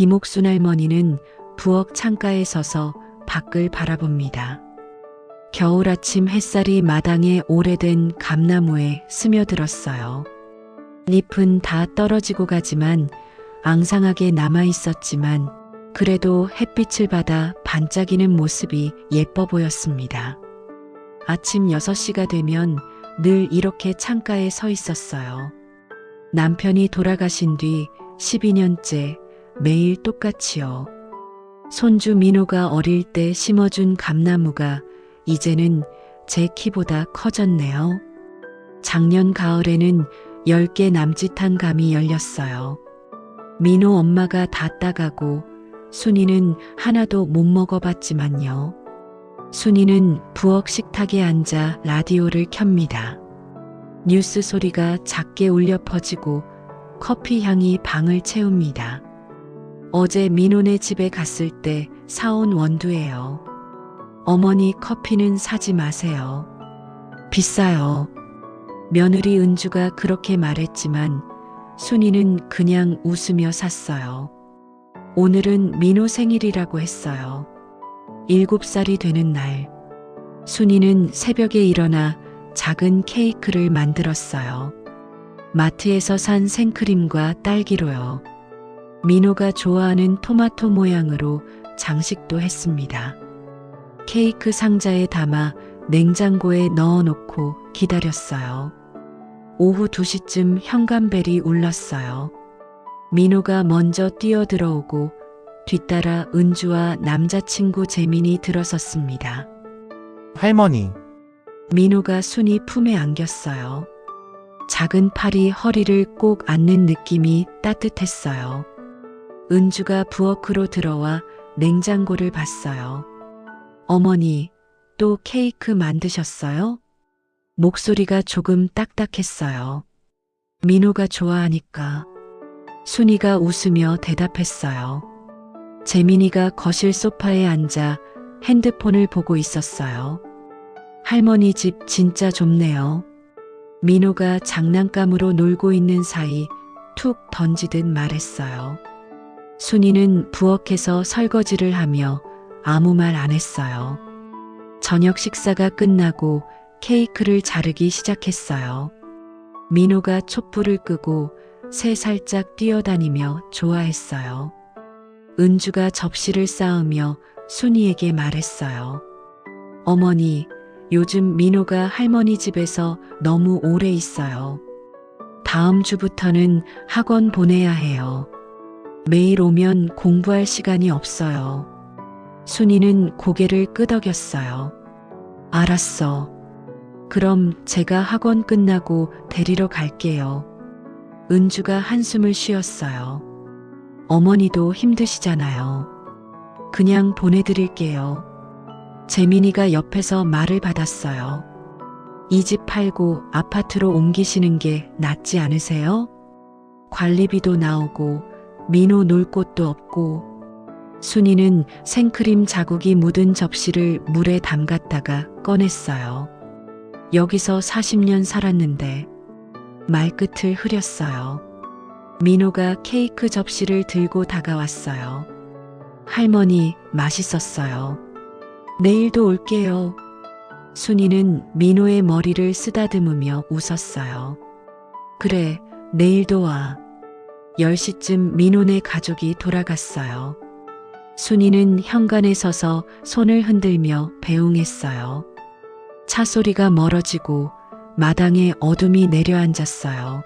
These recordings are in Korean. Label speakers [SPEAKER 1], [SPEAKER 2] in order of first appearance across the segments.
[SPEAKER 1] 김옥순 할머니는 부엌 창가에 서서 밖을 바라봅니다. 겨울 아침 햇살이 마당의 오래된 감나무에 스며들었어요. 잎은 다 떨어지고 가지만 앙상하게 남아 있었지만 그래도 햇빛을 받아 반짝이는 모습이 예뻐 보였습니다. 아침 6시가 되면 늘 이렇게 창가에 서 있었어요. 남편이 돌아가신 뒤 12년째 매일 똑같이요. 손주 민호가 어릴 때 심어준 감나무가 이제는 제 키보다 커졌네요. 작년 가을에는 10개 남짓한 감이 열렸어요. 민호 엄마가 다 따가고 순이는 하나도 못 먹어봤지만요. 순이는 부엌 식탁에 앉아 라디오를 켭니다. 뉴스 소리가 작게 울려 퍼지고 커피 향이 방을 채웁니다. 어제 민호네 집에 갔을 때 사온 원두예요. 어머니 커피는 사지 마세요. 비싸요. 며느리 은주가 그렇게 말했지만 순이는 그냥 웃으며 샀어요. 오늘은 민호 생일이라고 했어요. 7살이 되는 날, 순이는 새벽에 일어나 작은 케이크를 만들었어요. 마트에서 산 생크림과 딸기로요. 민호가 좋아하는 토마토 모양으로 장식도 했습니다. 케이크 상자에 담아 냉장고에 넣어놓고 기다렸어요. 오후 2시쯤 현관벨이 울렸어요. 민호가 먼저 뛰어들어오고 뒤따라 은주와 남자친구 재민이 들어섰습니다.
[SPEAKER 2] 할머니,
[SPEAKER 1] 민호가 순이 품에 안겼어요. 작은 팔이 허리를 꼭 안는 느낌이 따뜻했어요. 은주가 부엌으로 들어와 냉장고를 봤어요. 어머니, 또 케이크 만드셨어요? 목소리가 조금 딱딱했어요. 민호가 좋아하니까. 순이가 웃으며 대답했어요. 재민이가 거실 소파에 앉아 핸드폰을 보고 있었어요. 할머니 집 진짜 좁네요. 민호가 장난감으로 놀고 있는 사이 툭 던지듯 말했어요. 순이는 부엌에서 설거지를 하며 아무 말 안 했어요. 저녁 식사가 끝나고 케이크를 자르기 시작했어요. 민호가 촛불을 끄고 새 살짝 뛰어다니며 좋아했어요. 은주가 접시를 쌓으며 순이에게 말했어요. 어머니, 요즘 민호가 할머니 집에서 너무 오래 있어요. 다음 주부터는 학원 보내야 해요. 매일 오면 공부할 시간이 없어요. 순이는 고개를 끄덕였어요. 알았어. 그럼 제가 학원 끝나고 데리러 갈게요. 은주가 한숨을 쉬었어요. 어머니도 힘드시잖아요. 그냥 보내드릴게요. 재민이가 옆에서 말을 받았어요. 이 집 팔고 아파트로 옮기시는 게 낫지 않으세요? 관리비도 나오고 민호 놀 곳도 없고. 순이는 생크림 자국이 묻은 접시를 물에 담갔다가 꺼냈어요. 여기서 40년 살았는데 말끝을 흐렸어요. 민호가 케이크 접시를 들고 다가왔어요. 할머니, 맛있었어요. 내일도 올게요. 순이는 민호의 머리를 쓰다듬으며 웃었어요. 그래, 내일도 와. 10시쯤 민호네 가족이 돌아갔어요. 순이는 현관에 서서 손을 흔들며 배웅했어요. 차 소리가 멀어지고 마당에 어둠이 내려앉았어요.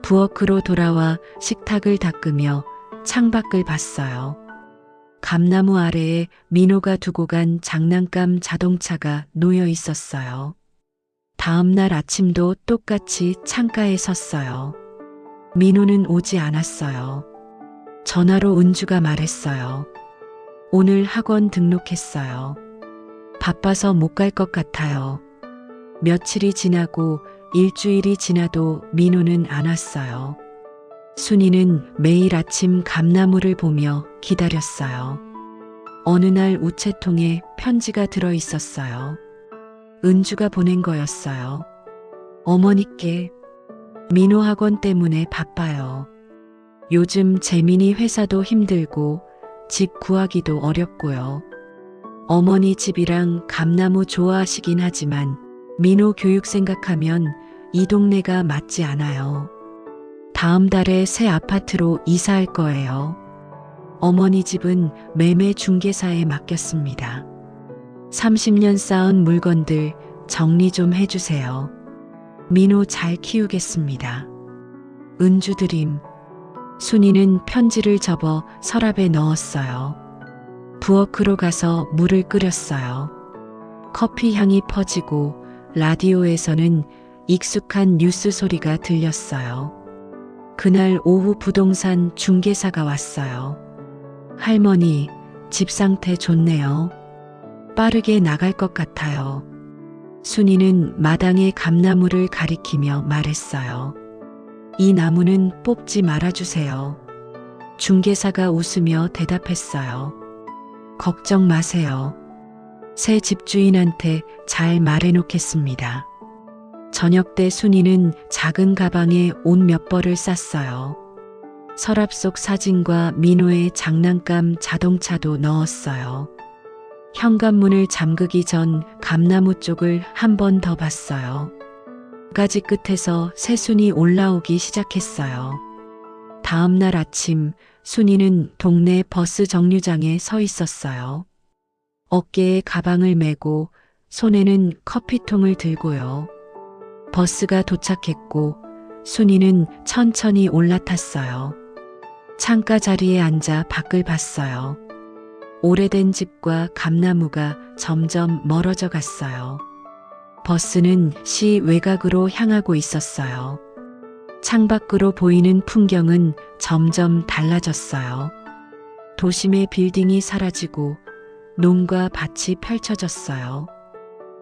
[SPEAKER 1] 부엌으로 돌아와 식탁을 닦으며 창밖을 봤어요. 감나무 아래에 민호가 두고 간 장난감 자동차가 놓여 있었어요. 다음 날 아침도 똑같이 창가에 섰어요. 민호는 오지 않았어요. 전화로 은주가 말했어요. 오늘 학원 등록했어요. 바빠서 못 갈 것 같아요. 며칠이 지나고 일주일이 지나도 민호는 안 왔어요. 순이는 매일 아침 감나무를 보며 기다렸어요. 어느 날 우체통에 편지가 들어 있었어요. 은주가 보낸 거였어요. 어머니께 민호 학원 때문에 바빠요. 요즘 재민이 회사도 힘들고 집 구하기도 어렵고요. 어머니 집이랑 감나무 좋아하시긴 하지만 민호 교육 생각하면 이 동네가 맞지 않아요. 다음 달에 새 아파트로 이사할 거예요. 어머니 집은 매매 중개사에 맡겼습니다. 30년 쌓은 물건들 정리 좀 해주세요. 민호 잘 키우겠습니다. 은주 드림. 순이는 편지를 접어 서랍에 넣었어요. 부엌으로 가서 물을 끓였어요. 커피 향이 퍼지고 라디오에서는 익숙한 뉴스 소리가 들렸어요. 그날 오후 부동산 중개사가 왔어요. 할머니, 집 상태 좋네요. 빠르게 나갈 것 같아요. 순이는 마당의 감나무를 가리키며 말했어요. 이 나무는 뽑지 말아주세요. 중개사가 웃으며 대답했어요. 걱정 마세요. 새 집주인한테 잘 말해놓겠습니다. 저녁 때 순이는 작은 가방에 옷 몇 벌을 쌌어요. 서랍 속 사진과 민호의 장난감 자동차도 넣었어요. 현관문을 잠그기 전 감나무 쪽을 한 번 더 봤어요. 가지 끝에서 새순이 올라오기 시작했어요. 다음 날 아침 순이는 동네 버스 정류장에 서 있었어요. 어깨에 가방을 메고 손에는 커피통을 들고요. 버스가 도착했고 순이는 천천히 올라탔어요. 창가 자리에 앉아 밖을 봤어요. 오래된 집과 감나무가 점점 멀어져 갔어요. 버스는 시 외곽으로 향하고 있었어요. 창밖으로 보이는 풍경은 점점 달라졌어요. 도심의 빌딩이 사라지고 논과 밭이 펼쳐졌어요.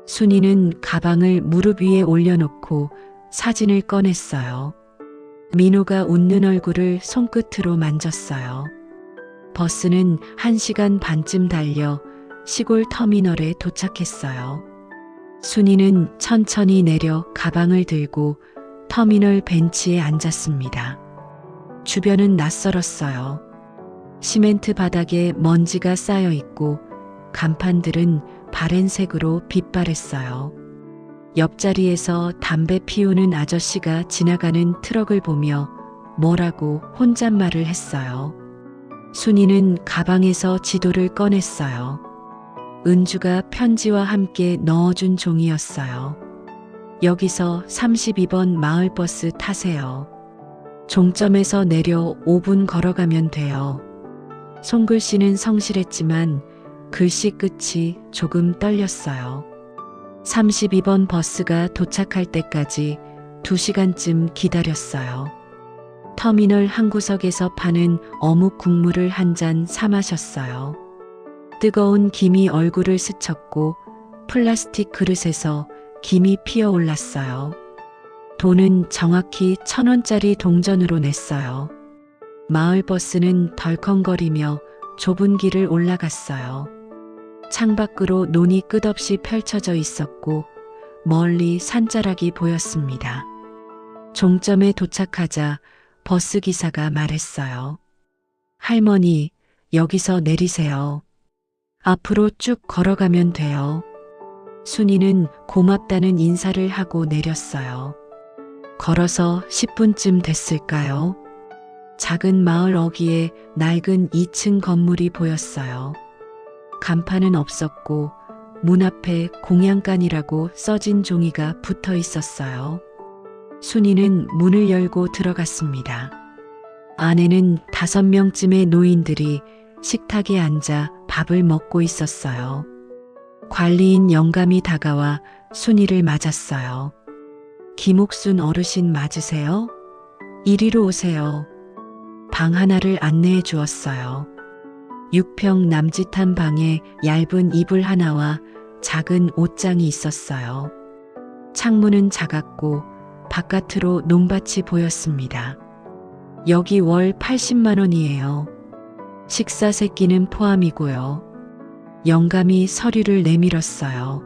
[SPEAKER 1] 순이는 가방을 무릎 위에 올려놓고 사진을 꺼냈어요. 민호가 웃는 얼굴을 손끝으로 만졌어요. 버스는 1시간 반쯤 달려 시골 터미널에 도착했어요. 순이는 천천히 내려 가방을 들고 터미널 벤치에 앉았습니다. 주변은 낯설었어요. 시멘트 바닥에 먼지가 쌓여 있고 간판들은 바랜색으로 빛바랬어요. 옆자리에서 담배 피우는 아저씨가 지나가는 트럭을 보며 뭐라고 혼잣말을 했어요. 순이는 가방에서 지도를 꺼냈어요. 은주가 편지와 함께 넣어준 종이였어요. 여기서 32번 마을버스 타세요. 종점에서 내려 5분 걸어가면 돼요. 손글씨는 성실했지만 글씨 끝이 조금 떨렸어요. 32번 버스가 도착할 때까지 2시간쯤 기다렸어요. 터미널 한 구석에서 파는 어묵 국물을 한 잔 사 마셨어요. 뜨거운 김이 얼굴을 스쳤고 플라스틱 그릇에서 김이 피어올랐어요. 돈은 정확히 1,000원짜리 동전으로 냈어요. 마을버스는 덜컹거리며 좁은 길을 올라갔어요. 창밖으로 논이 끝없이 펼쳐져 있었고 멀리 산자락이 보였습니다. 종점에 도착하자 버스 기사가 말했어요. 할머니, 여기서 내리세요. 앞으로 쭉 걸어가면 돼요. 순이는 고맙다는 인사를 하고 내렸어요. 걸어서 10분쯤 됐을까요? 작은 마을 어귀에 낡은 2층 건물이 보였어요. 간판은 없었고 문 앞에 공양간이라고 써진 종이가 붙어 있었어요. 순이는 문을 열고 들어갔습니다. 안에는 5명쯤의 노인들이 식탁에 앉아 밥을 먹고 있었어요. 관리인 영감이 다가와 순이를 맞았어요. 김옥순 어르신 맞으세요? 이리로 오세요. 방 하나를 안내해 주었어요. 6평 남짓한 방에 얇은 이불 하나와 작은 옷장이 있었어요. 창문은 작았고 바깥으로 논밭이 보였습니다. 여기 월 80만 원이에요. 식사 세끼는 포함이고요. 영감이 서류를 내밀었어요.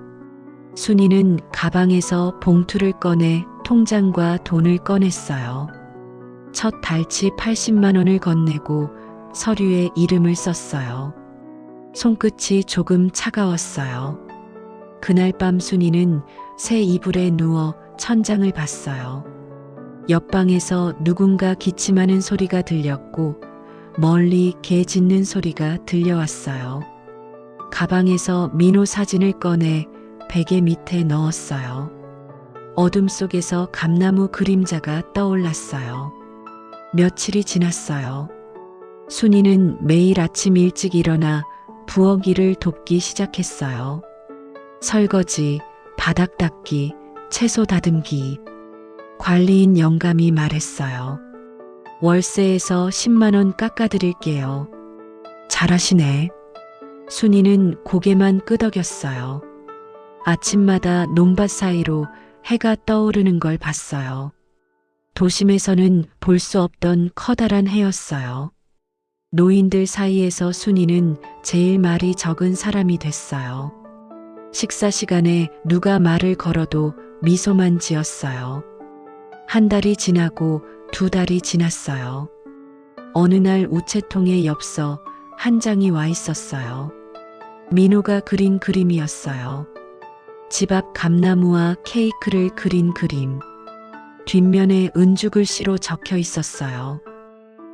[SPEAKER 1] 순이는 가방에서 봉투를 꺼내 통장과 돈을 꺼냈어요. 첫 달치 80만 원을 건네고 서류에 이름을 썼어요. 손끝이 조금 차가웠어요. 그날 밤 순이는 새 이불에 누워 천장을 봤어요. 옆방에서 누군가 기침하는 소리가 들렸고 멀리 개 짖는 소리가 들려왔어요. 가방에서 민호 사진을 꺼내 베개 밑에 넣었어요. 어둠 속에서 감나무 그림자가 떠올랐어요. 며칠이 지났어요. 순이는 매일 아침 일찍 일어나 부엌 일을 돕기 시작했어요. 설거지, 바닥 닦기, 채소 다듬기. 관리인 영감이 말했어요. 월세에서 10만 원 깎아드릴게요. 잘하시네. 순이는 고개만 끄덕였어요. 아침마다 논밭 사이로 해가 떠오르는 걸 봤어요. 도심에서는 볼 수 없던 커다란 해였어요. 노인들 사이에서 순이는 제일 말이 적은 사람이 됐어요. 식사 시간에 누가 말을 걸어도 미소만 지었어요. 한 달이 지나고 두 달이 지났어요. 어느 날 우체통에 엽서 한 장이 와 있었어요. 민호가 그린 그림이었어요. 집 앞 감나무와 케이크를 그린 그림. 뒷면에 은주글씨로 적혀 있었어요.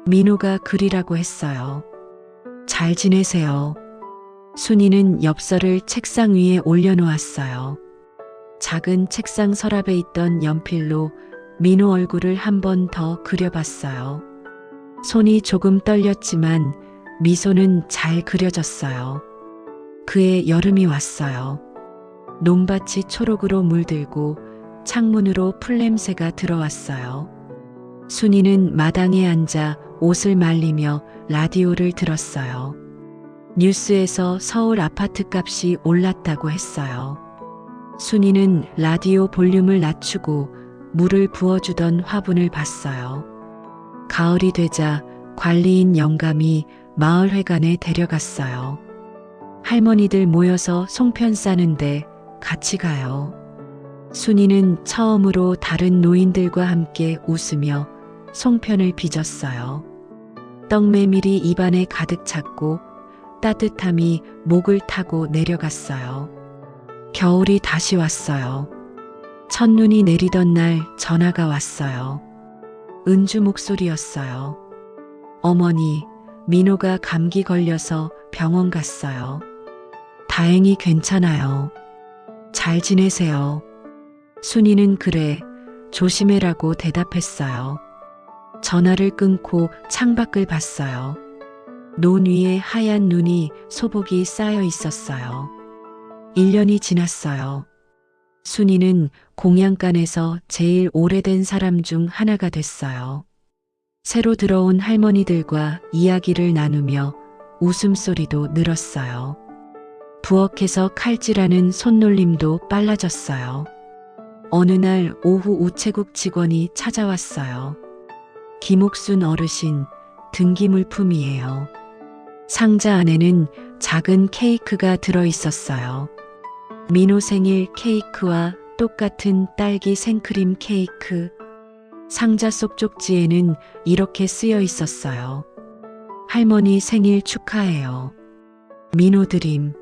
[SPEAKER 1] 민호가 그리라고 했어요. 잘 지내세요. 순이는 엽서를 책상 위에 올려놓았어요. 작은 책상 서랍에 있던 연필로 민호 얼굴을 한 번 더 그려봤어요. 손이 조금 떨렸지만 미소는 잘 그려졌어요. 그의 여름이 왔어요. 논밭이 초록으로 물들고 창문으로 풀냄새가 들어왔어요. 순이는 마당에 앉아 옷을 말리며 라디오를 들었어요. 뉴스에서 서울 아파트 값이 올랐다고 했어요. 순이는 라디오 볼륨을 낮추고 물을 부어주던 화분을 봤어요. 가을이 되자 관리인 영감이 마을회관에 데려갔어요. 할머니들 모여서 송편 싸는데 같이 가요. 순이는 처음으로 다른 노인들과 함께 웃으며 송편을 빚었어요. 떡메밀이 입안에 가득 찼고 따뜻함이 목을 타고 내려갔어요. 겨울이 다시 왔어요. 첫눈이 내리던 날 전화가 왔어요. 은주 목소리였어요. 어머니, 민호가 감기 걸려서 병원 갔어요. 다행히 괜찮아요. 잘 지내세요. 순이는 그래, 조심해라고 대답했어요. 전화를 끊고 창밖을 봤어요. 논 위에 하얀 눈이 소복이 쌓여 있었어요. 1년이 지났어요. 순이는 공양간에서 제일 오래된 사람 중 하나가 됐어요. 새로 들어온 할머니들과 이야기를 나누며 웃음소리도 늘었어요. 부엌에서 칼질하는 손놀림도 빨라졌어요. 어느 날 오후 우체국 직원이 찾아왔어요. 김옥순 어르신, 등기물품이에요. 상자 안에는 작은 케이크가 들어 있었어요. 민호 생일 케이크와 똑같은 딸기 생크림 케이크. 상자 속 쪽지에는 이렇게 쓰여 있었어요. 할머니 생일 축하해요. 민호 드림.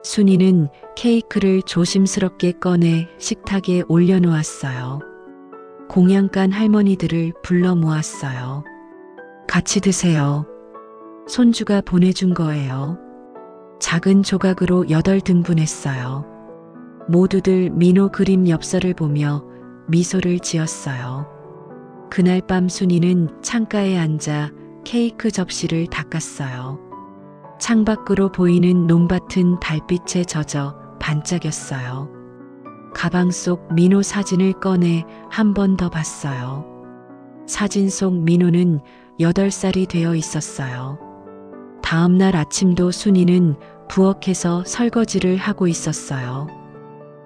[SPEAKER 1] 순이는 케이크를 조심스럽게 꺼내 식탁에 올려놓았어요. 공양간 할머니들을 불러 모았어요. 같이 드세요. 손주가 보내준 거예요. 작은 조각으로 8등분했어요. 모두들 민호 그림 엽서를 보며 미소를 지었어요. 그날 밤 순이는 창가에 앉아 케이크 접시를 닦았어요. 창밖으로 보이는 논밭은 달빛에 젖어 반짝였어요. 가방 속 민호 사진을 꺼내 한 번 더 봤어요. 사진 속 민호는 8살이 되어 있었어요. 다음 날 아침도 순이는 부엌에서 설거지를 하고 있었어요.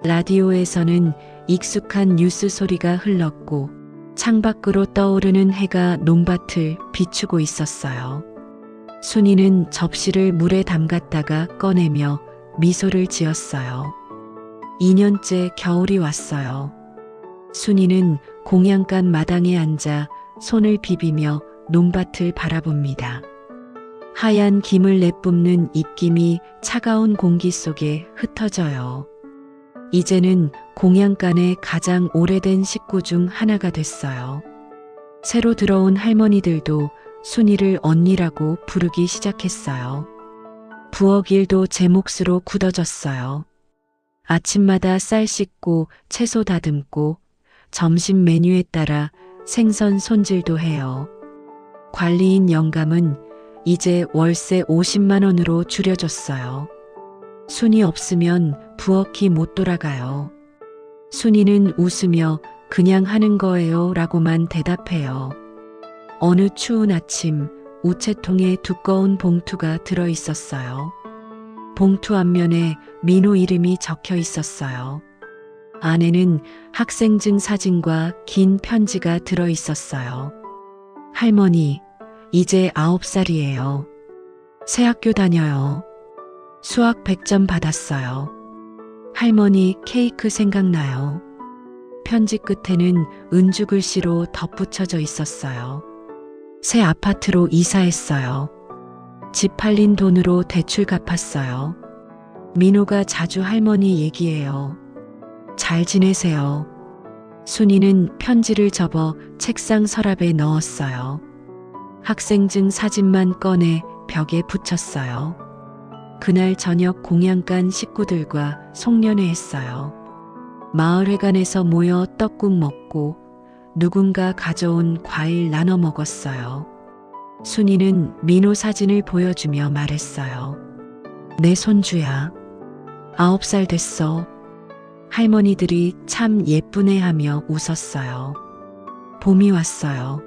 [SPEAKER 1] 라디오에서는 익숙한 뉴스 소리가 흘렀고 창밖으로 떠오르는 해가 논밭을 비추고 있었어요. 순이는 접시를 물에 담갔다가 꺼내며 미소를 지었어요. 2년째 겨울이 왔어요. 순이는 공양간 마당에 앉아 손을 비비며 논밭을 바라봅니다. 하얀 김을 내뿜는 입김이 차가운 공기 속에 흩어져요. 이제는 공양간의 가장 오래된 식구 중 하나가 됐어요. 새로 들어온 할머니들도 순이를 언니라고 부르기 시작했어요. 부엌 일도 제 몫으로 굳어졌어요. 아침마다 쌀 씻고 채소 다듬고 점심 메뉴에 따라 생선 손질도 해요. 관리인 영감은 이제 월세 50만 원으로 줄여줬어요. 순이 없으면 부엌이 못 돌아가요. 순이는 웃으며 그냥 하는 거예요 라고만 대답해요. 어느 추운 아침 우체통에 두꺼운 봉투가 들어 있었어요. 봉투 앞면에 민호 이름이 적혀 있었어요. 안에는 학생증 사진과 긴 편지가 들어 있었어요. 할머니, 이제 9살이에요. 새 학교 다녀요. 수학 100점 받았어요. 할머니 케이크 생각나요. 편지 끝에는 은주 글씨로 덧붙여져 있었어요. 새 아파트로 이사했어요. 집 팔린 돈으로 대출 갚았어요. 민호가 자주 할머니 얘기해요. 잘 지내세요. 순이는 편지를 접어 책상 서랍에 넣었어요. 학생증 사진만 꺼내 벽에 붙였어요. 그날 저녁 공양간 식구들과 송년회 했어요. 마을회관에서 모여 떡국 먹고 누군가 가져온 과일 나눠 먹었어요. 순이는 민호 사진을 보여주며 말했어요. 내 손주야. 9살 됐어. 할머니들이 참 예쁘네 하며 웃었어요. 봄이 왔어요.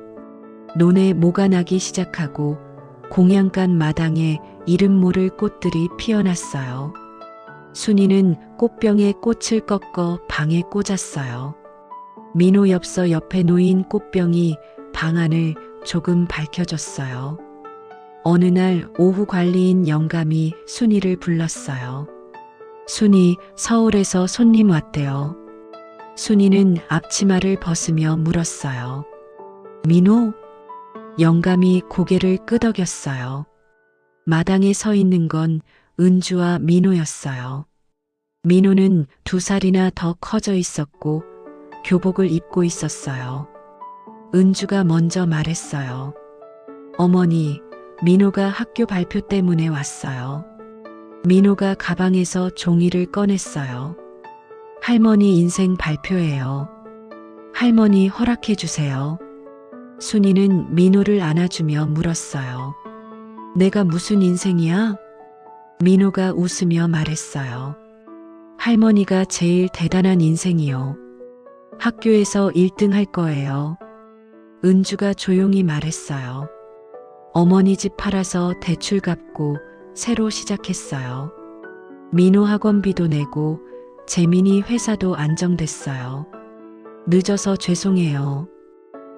[SPEAKER 1] 논에 모가 나기 시작하고 공양간 마당에 이름 모를 꽃들이 피어났어요. 순이는 꽃병에 꽃을 꺾어 방에 꽂았어요. 민호 엽서 옆에 놓인 꽃병이 방 안을 조금 밝혀줬어요. 어느 날 오후 관리인 영감이 순이를 불렀어요. 순이, 서울에서 손님 왔대요. 순이는 앞치마를 벗으며 물었어요. 민호? 영감이 고개를 끄덕였어요. 마당에 서 있는 건 은주와 민호였어요. 민호는 2살이나 더 커져 있었고 교복을 입고 있었어요. 은주가 먼저 말했어요. 어머니, 민호가 학교 발표 때문에 왔어요. 민호가 가방에서 종이를 꺼냈어요. 할머니 인생 발표예요. 할머니 허락해 주세요. 순이는 민호를 안아주며 물었어요. 내가 무슨 인생이야? 민호가 웃으며 말했어요. 할머니가 제일 대단한 인생이요. 학교에서 1등 할 거예요. 은주가 조용히 말했어요. 어머니 집 팔아서 대출 갚고 새로 시작했어요. 민호 학원비도 내고 재민이 회사도 안정됐어요. 늦어서 죄송해요.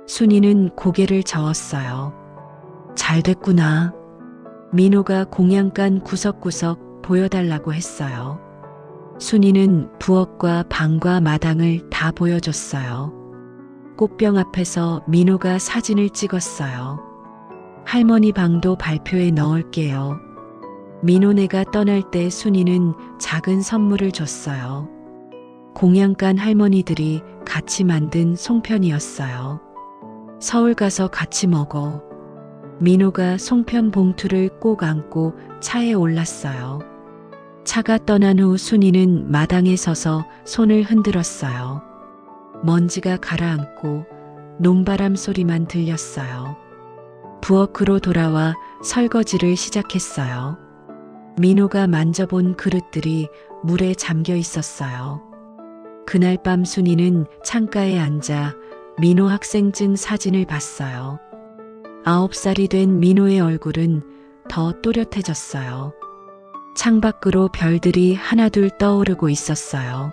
[SPEAKER 1] 순이는 고개를 저었어요. 잘 됐구나. 민호가 공양간 구석구석 보여달라고 했어요. 순이는 부엌과 방과 마당을 다 보여줬어요. 꽃병 앞에서 민호가 사진을 찍었어요. 할머니 방도 발표에 넣을게요. 민호네가 떠날 때 순이는 작은 선물을 줬어요. 공양간 할머니들이 같이 만든 송편이었어요. 서울 가서 같이 먹어. 민호가 송편 봉투를 꼭 안고 차에 올랐어요. 차가 떠난 후 순이는 마당에 서서 손을 흔들었어요. 먼지가 가라앉고 논바람 소리만 들렸어요. 부엌으로 돌아와 설거지를 시작했어요. 민호가 만져본 그릇들이 물에 잠겨 있었어요. 그날 밤 순이는 창가에 앉아 민호 학생증 사진을 봤어요. 9살이 된 민호의 얼굴은 더 또렷해졌어요. 창밖으로 별들이 하나둘 떠오르고 있었어요.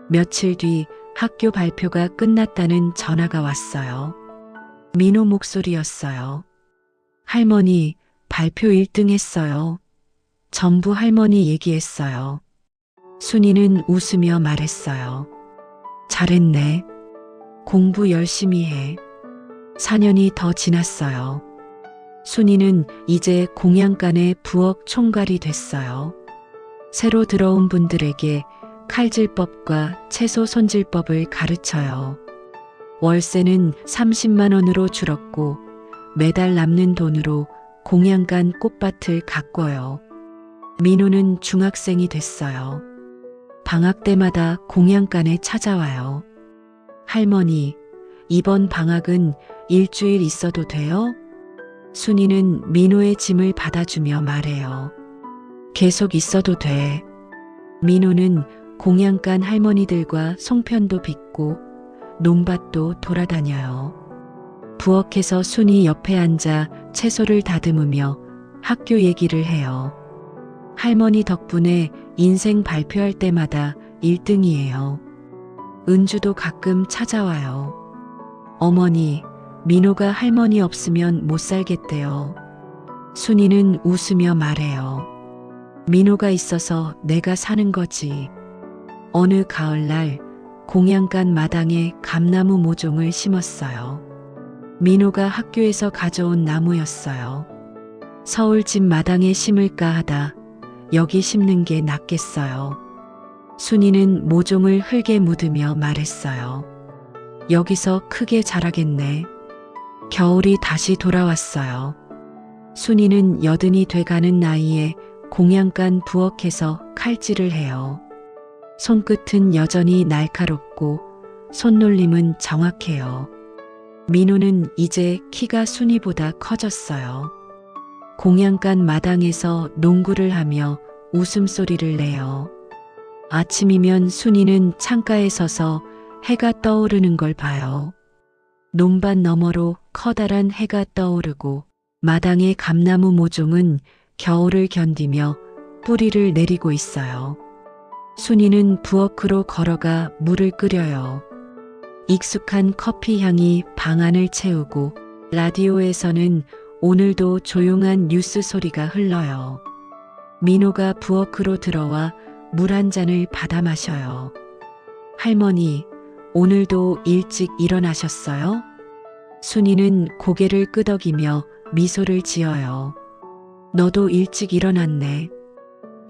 [SPEAKER 1] 며칠 뒤 학교 발표가 끝났다는 전화가 왔어요. 민호 목소리였어요. 할머니, 발표 1등 했어요. 전부 할머니 얘기했어요. 순이는 웃으며 말했어요. 잘했네. 공부 열심히 해. 4년이 더 지났어요. 순이는 이제 공양간의 부엌 총괄이 됐어요. 새로 들어온 분들에게 칼질법과 채소 손질법을 가르쳐요. 월세는 30만 원으로 줄었고 매달 남는 돈으로 공양간 꽃밭을 가꿔요. 민호는 중학생이 됐어요. 방학 때마다 공양간에 찾아와요. 할머니, 이번 방학은 일주일 있어도 돼요? 순이는 민호의 짐을 받아주며 말해요. 계속 있어도 돼. 민호는 공양간 할머니들과 송편도 빚고 논밭도 돌아다녀요. 부엌에서 순이 옆에 앉아 채소를 다듬으며 학교 얘기를 해요. 할머니 덕분에 인생 발표할 때마다 1등이에요. 은주도 가끔 찾아와요. 어머니, 민호가 할머니 없으면 못 살겠대요. 순이는 웃으며 말해요. 민호가 있어서 내가 사는 거지. 어느 가을날 공양간 마당에 감나무 모종을 심었어요. 민호가 학교에서 가져온 나무였어요. 서울 집 마당에 심을까 하다 여기 심는 게 낫겠어요. 순이는 모종을 흙에 묻으며 말했어요. 여기서 크게 자라겠네. 겨울이 다시 돌아왔어요. 순이는 80이 돼가는 나이에 공양간 부엌에서 칼질을 해요. 손끝은 여전히 날카롭고 손놀림은 정확해요. 민호는 이제 키가 순이보다 커졌어요. 공양간 마당에서 농구를 하며 웃음소리를 내요. 아침이면 순이는 창가에 서서 해가 떠오르는 걸 봐요. 논밭 너머로 커다란 해가 떠오르고 마당의 감나무 모종은 겨울을 견디며 뿌리를 내리고 있어요. 순이는 부엌으로 걸어가 물을 끓여요. 익숙한 커피 향이 방 안을 채우고 라디오에서는 오늘도 조용한 뉴스 소리가 흘러요. 민호가 부엌으로 들어와 물 한 잔을 받아 마셔요. 할머니, 오늘도 일찍 일어나셨어요? 순이는 고개를 끄덕이며 미소를 지어요. 너도 일찍 일어났네.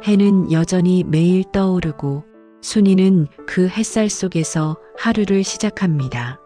[SPEAKER 1] 해는 여전히 매일 떠오르고 순이는 그 햇살 속에서 하루를 시작합니다.